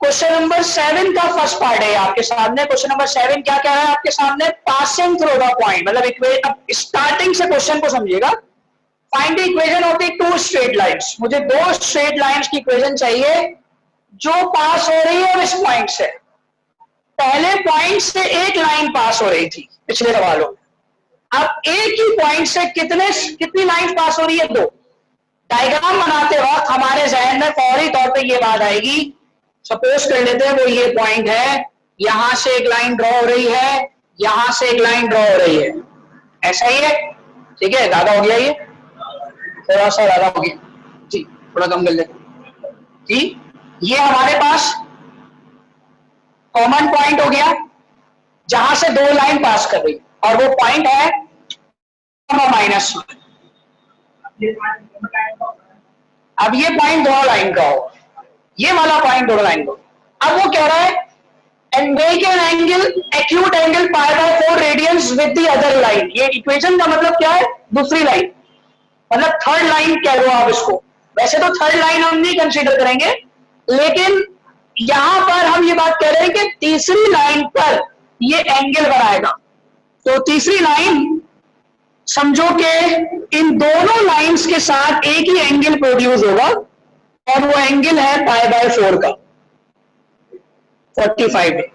Question number 7 का first part है आपके सामने। क्वेश्चन नंबर 7 क्या क्या है आपके सामने? पासिंग थ्रू द पॉइंट, मतलब अब स्टार्टिंग से क्वेश्चन को समझिएगा। Find the equation of the two straight lines. मुझे दो स्ट्रेट लाइंस की इक्वेशन चाहिए जो पास हो रही है इस पॉइंट से। पहले पॉइंट से एक लाइन पास हो रही थी पिछले सवालों में, अब एक ही पॉइंट से कितनी लाइन पास हो रही है? दो। डायग्राम बनाते वक्त हमारे जहन में फौरी तौर पे ये बात आएगी, सपोज कर लेते हैं वो ये पॉइंट है, यहां से एक लाइन ड्रॉ हो रही है, यहां से एक लाइन ड्रॉ हो रही है, ऐसा ही है, ठीक है? ज्यादा हो गया, ये थोड़ा सा ज्यादा हो गया जी, थोड़ा कम कर लेते जी। ये हमारे पास कॉमन पॉइंट हो गया जहां से दो लाइन पास कर रही, और वो पॉइंट है माइनस। अब ये पॉइंट दोनों लाइन का हो, ये वाला पॉइंट दोनों लाइन का। अब वो कह रहा है and make an angle acute angle pi by 4 radiance with the other line. ये इक्वेशन का मतलब क्या है? दूसरी लाइन, मतलब थर्ड लाइन कह लो आप इसको। वैसे तो थर्ड लाइन हम नहीं कंसीडर करेंगे, लेकिन यहां पर हम ये बात कह रहे हैं कि तीसरी लाइन पर ये एंगल बनाएगा। तो तीसरी लाइन समझो कि इन दोनों लाइंस के साथ एक ही एंगल प्रोड्यूस होगा, और वो एंगल है पाई बाय 4 का, 45 डिग्री।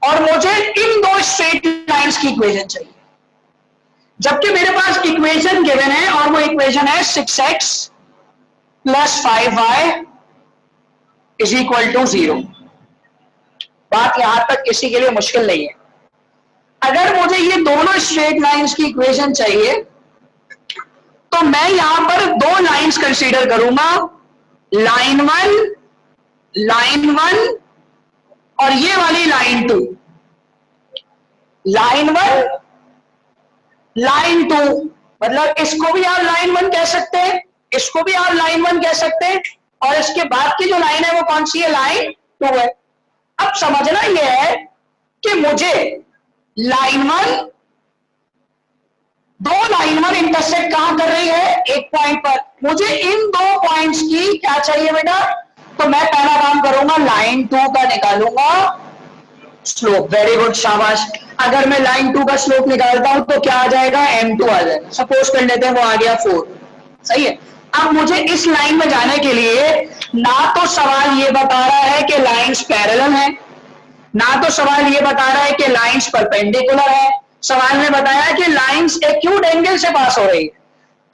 और मुझे इन दो स्ट्रेट लाइंस की इक्वेशन चाहिए, जबकि मेरे पास इक्वेशन गिवन है, और वो इक्वेशन है 6x plus 5y is equal to 0। बात यहां तक किसी के लिए मुश्किल नहीं है। अगर मुझे ये दोनों स्ट्रेट लाइंस की इक्वेशन चाहिए, तो मैं यहां पर दो लाइंस कंसीडर करूंगा, लाइन 1 और ये वाली लाइन 2। लाइन 1 लाइन 2, मतलब इसको भी आप लाइन 1 कह सकते हैं, इसको भी आप लाइन 1 कह सकते हैं, और इसके बाद की जो लाइन है वो कौन सी है? लाइन 2 है। अब समझना यह है कि मुझे लाइन 1, दो लाइन 1 इंटरसेक्ट कहां कर रही है? एक पॉइंट पर। मुझे इन दो पॉइंट्स की क्या चाहिए बेटा? तो मैं पहला काम करूंगा, लाइन 2 का निकालूंगा स्लोप। वेरी गुड, शाबाश। अगर मैं लाइन 2 का स्लोप निकालता हूं तो क्या आ जाएगा? m2 आ जाएगा। सपोज कर लेते हैं वो आ गया 4, सही है। अब मुझे इस लाइन में जाने के लिए ना तो सवाल ये बता रहा है कि लाइंस पैरेलल है, ना तो सवाल ये बता रहा है कि लाइंस परपेंडिकुलर है, सवाल ने बताया कि लाइंस एक्यूट एंगल से पास हो रही है।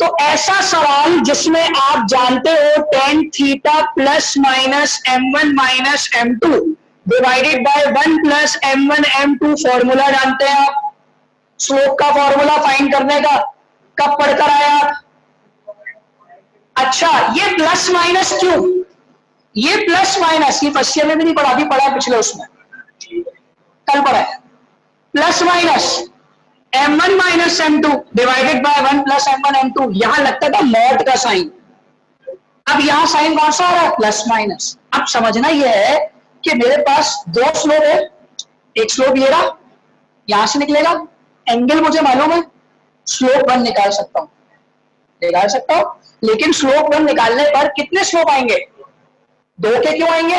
तो ऐसा सवाल जिसमें आप जानते हो tan theta plus minus m1 minus m2 divided by 1 plus m1 m2, formula जानते हैं आप स्लोप का, फॉर्मूला फाइंड करने का, कब पढ़कर आए आप? अच्छा, ये प्लस माइनस क्यों? ये प्लस माइनस, ये फर्स्ट ईयर में भी नहीं पढ़ा, अभी पढ़ा है पिछले उसमें, कल पढ़ा है। Plus minus m1 minus m2 divided by 1 plus m1 m2, यहां लगता था मॉड का साइन, अब यहां साइन कौन सा आ रहा है? Plus minus. अब समझना यह है कि मेरे पास दो स्लोप है, एक स्लोप ये रहा, यहां से निकलेगा, एंगल मुझे मालूम है, स्लोप 1 निकाल सकता हूं, लेकिन स्लोप 1 निकालने पर कितने स्लोप आएंगे? दो के क्यों आएंगे?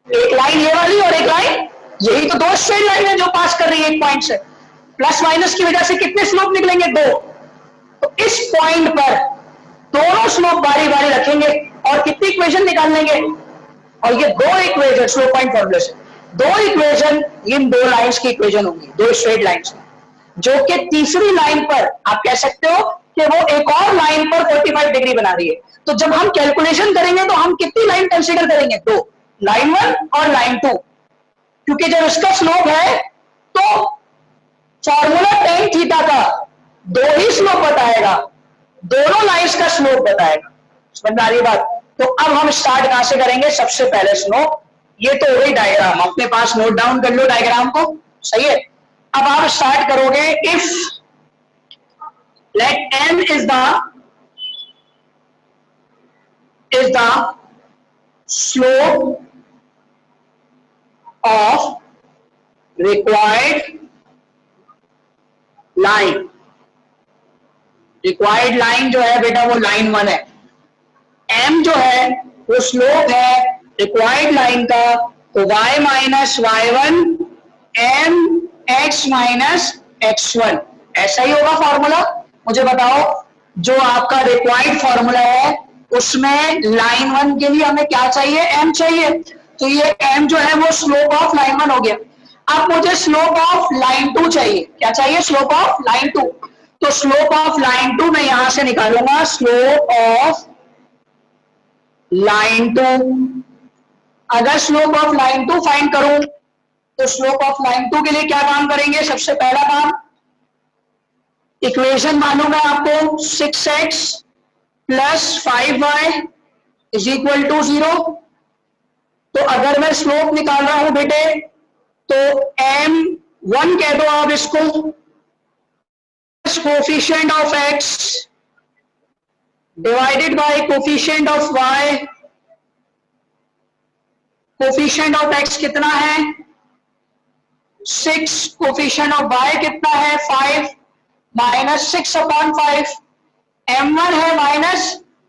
एक लाइन ये वाली और एक लाइन, यही तो दो स्ट्रेट लाइन है जो पास कर रही है एक पॉइंट से। प्लस माइनस की वजह से कितने स्लोप निकलेंगे? दो। तो इस पॉइंट पर दोनों स्लोप बारी बारी रखेंगे और कितनी इक्वेशन निकाल लेंगे? और ये दो इक्वेशन स्लोप पॉइंट फॉर्मूले से, दो इक्वेशन इन दो लाइंस की इक्वेशन होंगी, दो स्ट्रेट लाइंस, जो कि तीसरी लाइन पर आप कह सकते हो कि वो एक और लाइन पर 45 डिग्री बना रही है। तो जब हम कैलकुलेशन करेंगे तो हम कितनी लाइन कंसीडर करेंगे? दो, लाइन 1 और लाइन 2, क्योंकि जब इसका स्लोप है तो फॉर्मूला tan थीटा का दो ही स्लोप बताएगा, दोनों लाइंस का स्लोप बताएगा। समझ में आ रही बात? तो अब हम स्टार्ट कहां से करेंगे? सबसे पहले स्लोप, ये तो हो गई डायग्राम, अपने पास नोट डाउन कर लो डायग्राम को, सही है। अब आप स्टार्ट करोगे, if late n is the slope of required line, जो है बेटा वो लाइन 1 है, m जो है वो स्लोप है रिक्वायर्ड लाइन का, तो y minus y1 m x minus x1, ऐसा ही होगा फॉर्मूला। मुझे बताओ जो आपका रिक्वायर्ड फॉर्मूला है उसमें लाइन 1 के लिए हमें क्या चाहिए, m चाहिए, तो ये m जो है वो स्लोप ऑफ लाइन 1 हो गया। अब मुझे स्लोप ऑफ लाइन 2 चाहिए, क्या चाहिए, स्लोप ऑफ लाइन 2, तो स्लोप ऑफ लाइन 2 मैं यहां से निकालूंगा, स्लोप ऑफ लाइन 2। अगर स्लोप ऑफ लाइन 2 फाइंड करूं तो स्लोप ऑफ लाइन 2 के लिए क्या काम करेंगे, सबसे पहला काम, इक्वेशन मालूम है आपको 6x plus 5y is equal to 0। तो अगर मैं स्लोप निकाल रहा हूं बेटे तो m1 कह दो आप इसको, coefficient of x divided by coefficient of y। Coefficient of x कितना है 6, कोफिशिएंट ऑफ y कितना है 5, माइनस 6/5, m1 है माइनस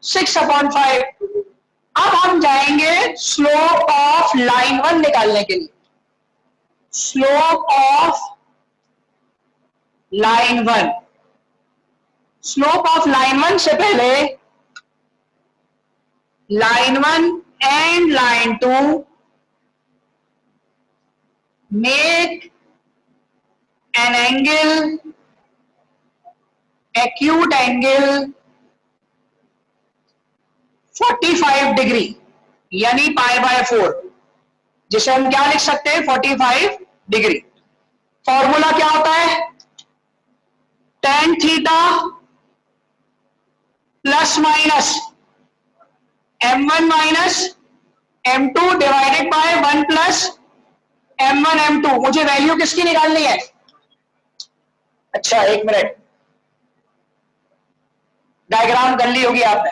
6/5। अब हम जाएंगे स्लोप ऑफ लाइन 1 निकालने के लिए। Slope of line 1, slope of line 1 से पहले line 1 and line 2 make an angle, acute angle 45 degree यानी π/4, जिसे हम क्या लिख सकते हैं 45 डिग्री। फॉर्मूला क्या होता है, tan theta plus minus m1 minus m2 divided by 1 plus m1 m2। मुझे वैल्यू किसकी निकालनी है, अच्छा एक मिनट, डायग्राम कर ली होगी आपने।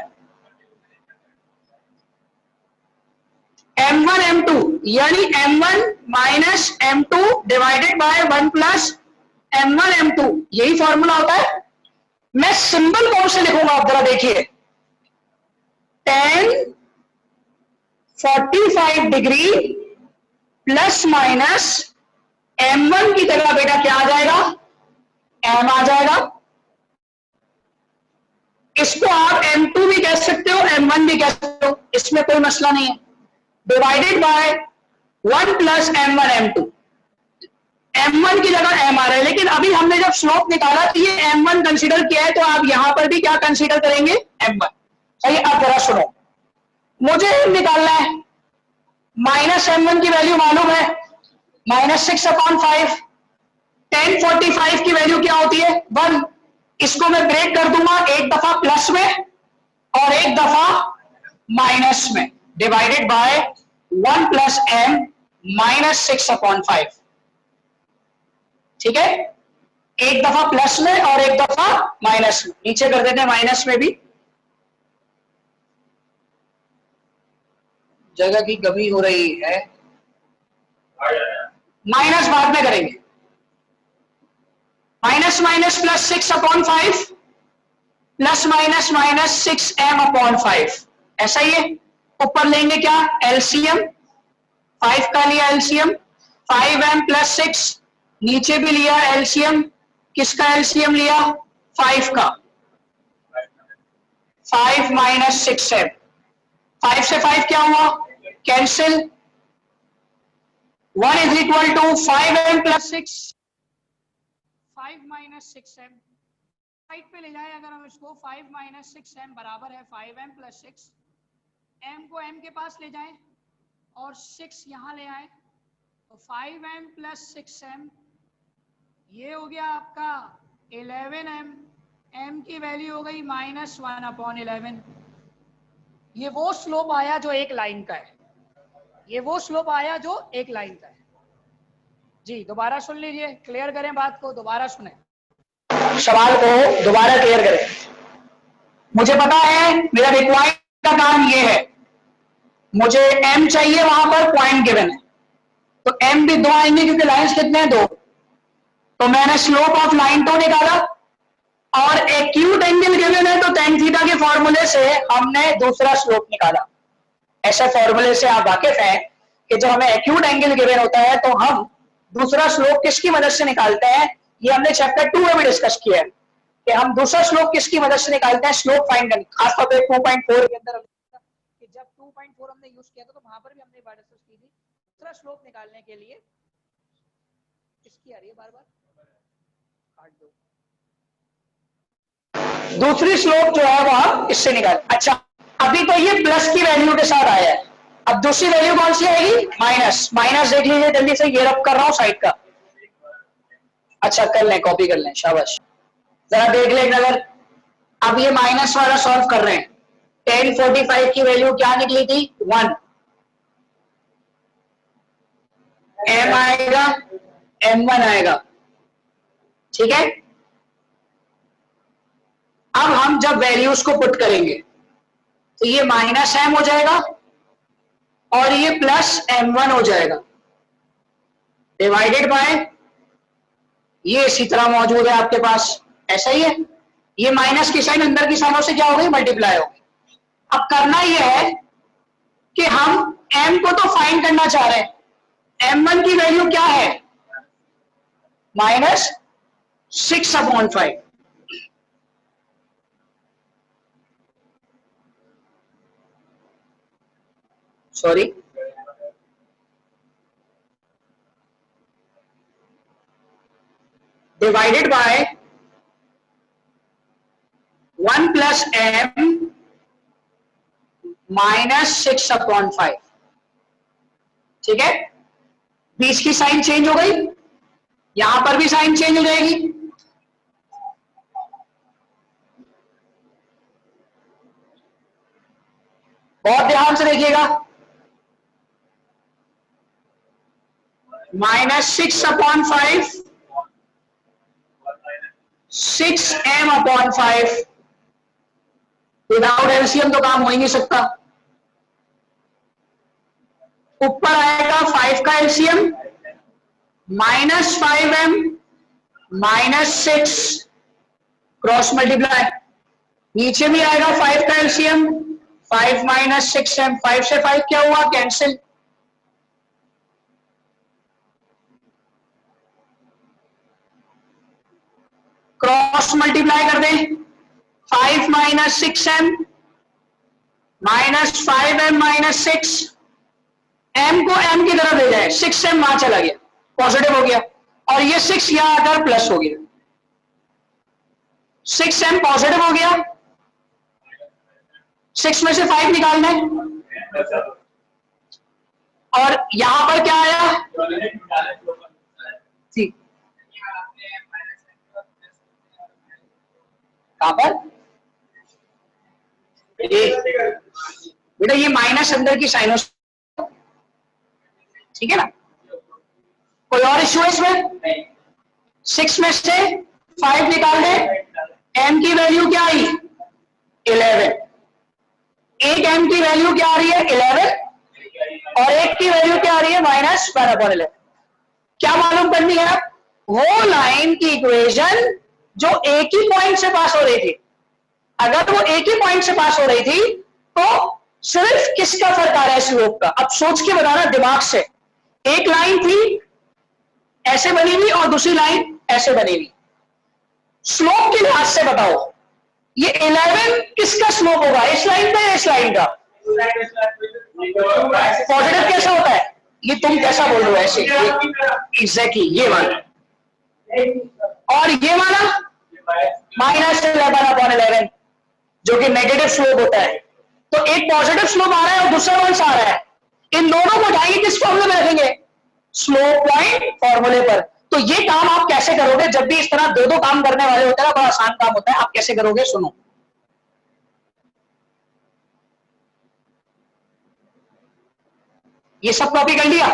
m1 m2 यानी m1 minus m2 divided by 1 plus m1 m2, यही फॉर्मूला होता है। मैं सिंबल कौन से लिखूंगा आप जरा देखिए, tan 45 degree plus minus m1 की जगह बेटा क्या आ जाएगा, m आ जाएगा। इसको आप m2 भी कह सकते हो m1 भी कह सकते हो, इसमें कोई मसला नहीं है। Divided by 1 plus m1 m2, m1 की जगह m आ रहा है, लेकिन अभी हमने जब स्लोप निकाला तो ये m1 कंसीडर किया है, तो आप यहां पर भी क्या कंसीडर करेंगे m1। सही, अब जरा सुनो, मुझे निकालना है, माइनस m1 की वैल्यू मालूम है माइनस 6/5, tan 45 की वैल्यू क्या होती है 1। इसको मैं ब्रेक कर दूंगा, एक दफा प्लस में और एक दफा माइनस में, divided by 1 plus m minus 6/5। ठीक है, एक दफा प्लस में और एक दफा माइनस में, नीचे कर देते हैं माइनस में भी, जगह की कमी हो रही है, माइनस बाद में करेंगे, minus minus plus 6/5 plus minus minus 6m/5, ऐसा ही है। ऊपर लेंगे क्या, एलसीएम, 5 का लिया एलसीएम, 5m प्लस 6, नीचे भी लिया एलसीएम, किसका एलसीएम लिया 5 का, 5 माइनस 6m, 5 से 5 क्या हुआ cancel, 1 is equal to 5m plus 6, 5 minus 6m, side पे ले जाए अगर हम इसको, 5 माइनस 6m बराबर है 5m प्लस 6, m को m के पास ले जाएं और 6 यहां ले आए, तो 5m प्लस 6m ये हो गया आपका 11m, m की वैल्यू हो गई -1/11। ये वो स्लोप आया जो एक लाइन का है, ये वो स्लोप आया जो एक लाइन का है। जी दोबारा सुन लीजिए, क्लियर करें बात को, दोबारा सुने, सवाल को दोबारा क्लियर करें। मुझे पता है मेरा रिक्वायर्ड का काम ये है, मुझे m चाहिए, वहां पर पॉइंट गिवन है, तो m भी 2 आएंगे क्योंकि लाइंस कितने हैं 2, तो मैंने स्लोप ऑफ लाइन 2 निकाला, और एक्यूट एंगल गिवन है तो tan थीटा के फॉर्मूले से हमने दूसरा स्लोप निकाला। ऐसे फॉर्मूले से आप वाकिफ हैं कि जब हमें एक्यूट एंगल गिवन होता है तो हम दूसरा स्लोप किसकी मदद से निकालते हैं। ये हमने चैप्टर 2 में भी डिस्कस किया है कि हम दूसरा स्लोप किसकी मदद से निकालते हैं, स्लोप फाइंड करने। खासतौर पर 2.4 के अंदर कि जब 2.4 हमने यूज किया था तो वहां पर भी हमने बात डिस्कस की थी। दूसरा स्लोप निकालने के लिए किसकी आ रही है बार बार काट दो, दूसरी स्लोप जो है वो हम इससे निकाल। अच्छा, अभी तो ये प्लस की वैल्यू के साथ आया है, अब दूसरी वैल्यू कौन सी आएगी, माइनस। माइनस देख लीजिए जल्दी से, ये रब कर रहा हूं साइड का। अच्छा कर लें, कॉपी कर लें, शाबाश। जरा देख लें अगर अब ये माइनस वाला सॉल्व कर रहे हैं, 1045 की वैल्यू क्या निकली थी, 1। m आएगा, m1 आएगा, ठीक है। अब हम जब वैल्यूज को पुट करेंगे तो ये माइनस m हो जाएगा और ये प्लस m1 हो जाएगा, डिवाइडेड बाय ये इसी तरह मौजूद है आपके पास, ऐसा ही है। ये माइनस की साइन अंदर की साइनों से क्या हो गई, मल्टीप्लाई हो गई। अब करना यह है कि हम m को तो फाइंड करना चाह रहे हैं, m1 की वैल्यू क्या है, -6/5। सॉरी, डिवाइडेड बाय 1 + m -6/5, ठीक है। बीच की साइन चेंज हो गई, यहां पर भी साइन चेंज हो जाएगी। बहुत ध्यान से देखिएगा, -6/5 6m/5, विदाउट एलसीएम तो काम हो ही नहीं सकता। ऊपर आएगा 5 का एलसीएम -5m -6 क्रॉस मल्टीप्लाई, नीचे भी आएगा 5 का एलसीएम 5 - 6m, 5 से 5 क्या हुआ, कैंसिल। क्रॉस मल्टीप्लाई कर दें, 5 - 6m -5m -6, m को m की तरफ ले जाए, 6m वहां चला गया, पॉजिटिव हो गया, और ये 6 यहां आकर प्लस हो गया, 6m पॉजिटिव हो गया। 6 में से 5 निकालना है, और यहां पर क्या आया, ठीक, कहां पर बेटा, ये माइनस अंदर की साइनों, ठीक है ना। कोई और इश्यू है इसमें, 6 में से 5 निकाल दे, m की वैल्यू क्या आई, 11। एक m की वैल्यू क्या आ रही है, 11, और एक की वैल्यू क्या आ रही है, -12/11। क्या मालूम करनी है, वो लाइन की इक्वेशन जो एक ही पॉइंट से पास हो रही थी, अगर वो एक ही पॉइंट से पास हो रही थी तो सिर्फ किसका फर्क आ रहा है, स्लोप का। अब सोच के बताना दिमाग से, एक लाइन थी ऐसे बनी हुई और दूसरी लाइन ऐसे बनी हुई, स्लोप के लिहाज से बताओ ये 11 किसका स्लोप होगा, इस लाइन का या इस लाइन का। पॉजिटिव कैसा होता है, ये तुम कैसा बोल रहे हो, ऐसे एग्जैक्टली ये वाला, और ये वाला -11/11 जो कि नेगेटिव स्लोप होता है। तो एक पॉजिटिव स्लोप आ रहा है और दूसरा कौन सा आ रहा है, इन दोनों को उठाएंगे किस फॉर्मूले में रखेंगे, स्लोप पॉइंट फॉर्मूले पर। तो ये काम आप कैसे करोगे, जब भी इस तरह दो काम करने वाले होते हैं ना, बड़ा आसान काम होता है, आप कैसे करोगे सुनो। ये सब कॉपी कर लिया,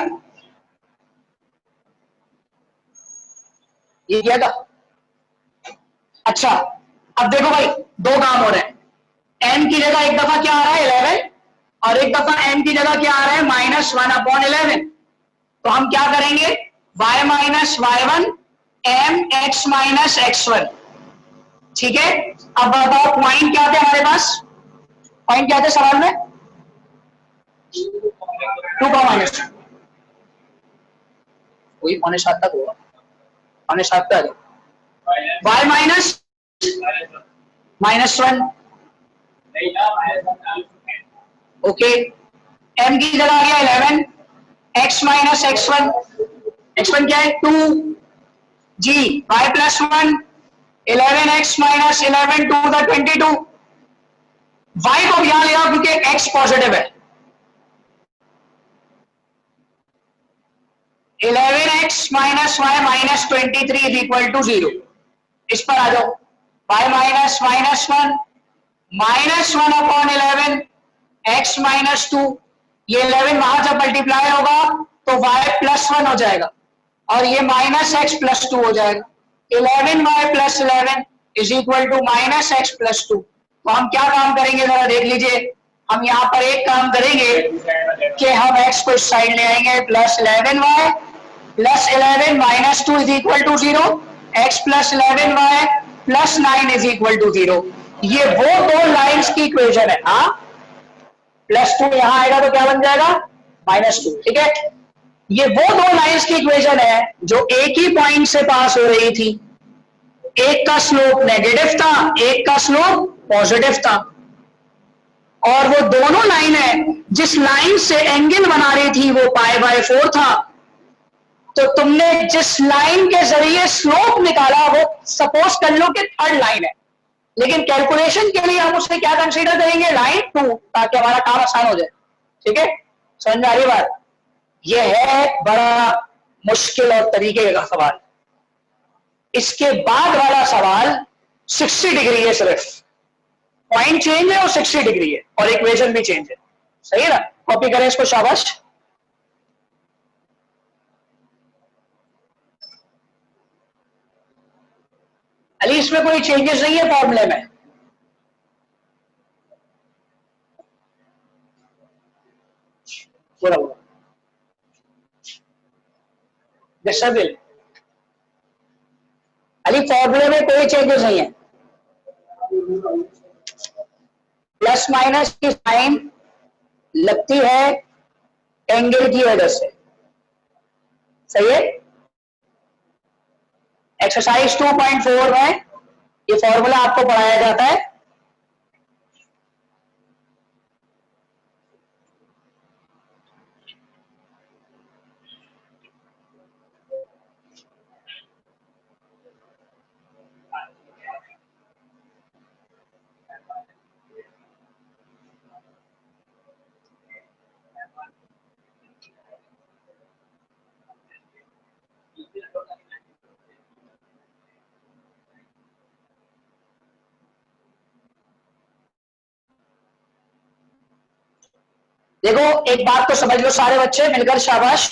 ये किया था। अच्छा, अब देखो भाई, दो काम हो रहे हैं, m की जगह एक दफा क्या आ रहा है 11, और एक दफा m की जगह क्या आ रहा है -1/11। तो हम क्या करेंगे, y - y1 m x - x1, ठीक है। अब बताओ पॉइंट क्या थे हमारे पास, पॉइंट क्या थे सवाल में, 2 का माइनस, वही पौने 7 तक होगा, पौने 7 तक y माइनस -1, ओके। m की जगह आ गया 11, x माइनस x1, x1 क्या है 2, g y plus 1, 11x minus 11 to the 22, y को यहां ले आओ क्योंकि x पॉजिटिव है, 11x minus y minus 23 is equal to 0। इस पर आ जाओ, y माइनस -1 -1 अपॉन 11 x माइनस 2, ये 11 वहां जब मल्टीप्लाई होगा तो y प्लस 1 हो जाएगा और ये माइनस x प्लस 2 हो जाएगा, 11y plus 11 is equal to minus x plus 2। तो हम क्या काम करेंगे जरा देख लीजिए, हम यहाँ पर एक काम करेंगे कि हम x को इस साइड ले आएंगे, plus 11y plus 11 minus 2 is equal to 0, x plus 11y plus 9 is equal to 0। ये वो दो लाइंस की इक्वेशन है, हाँ प्लस 2 यहां आएगा तो क्या बन जाएगा -2, ठीक है। ये वो दो लाइंस की इक्वेशन है जो एक ही पॉइंट से पास हो रही थी, एक का स्लोप नेगेटिव था, एक का स्लोप पॉजिटिव था, और वो दोनों लाइन है जिस लाइन से एंगल बना रही थी वो π/4 था। तो तुमने जिस लाइन के जरिए स्लोप निकाला वो सपोज कर लो कि थर्ड लाइन है, लेकिन कैलकुलेशन के लिए हम उसे क्या कंसीडर करेंगे लाइन 2, ताकि हमारा काम आसान हो जाए, ठीक है। समझ में आ रही बात, यह है बड़ा मुश्किल और तरीके का सवाल। इसके बाद वाला सवाल 60 डिग्री है, सिर्फ पॉइंट चेंज है और 60 डिग्री है और इक्वेशन भी चेंज है, सही है ना। कॉपी करें इसको, शाबाश। अली इसमें कोई चेंजेस नहीं है फॉर्मूले में, पूरा पूरा डिसेबल। अली फॉर्मूले में कोई चेंजेस नहीं है, प्लस माइनस की साइन लगती है एंगल की वजह से, सही है। एक्सरसाइज 2.4 में ये फॉर्मूला आपको पढ़ाया जाता है। देखो एक बात तो समझ लो सारे बच्चे मिलकर, शाबाश।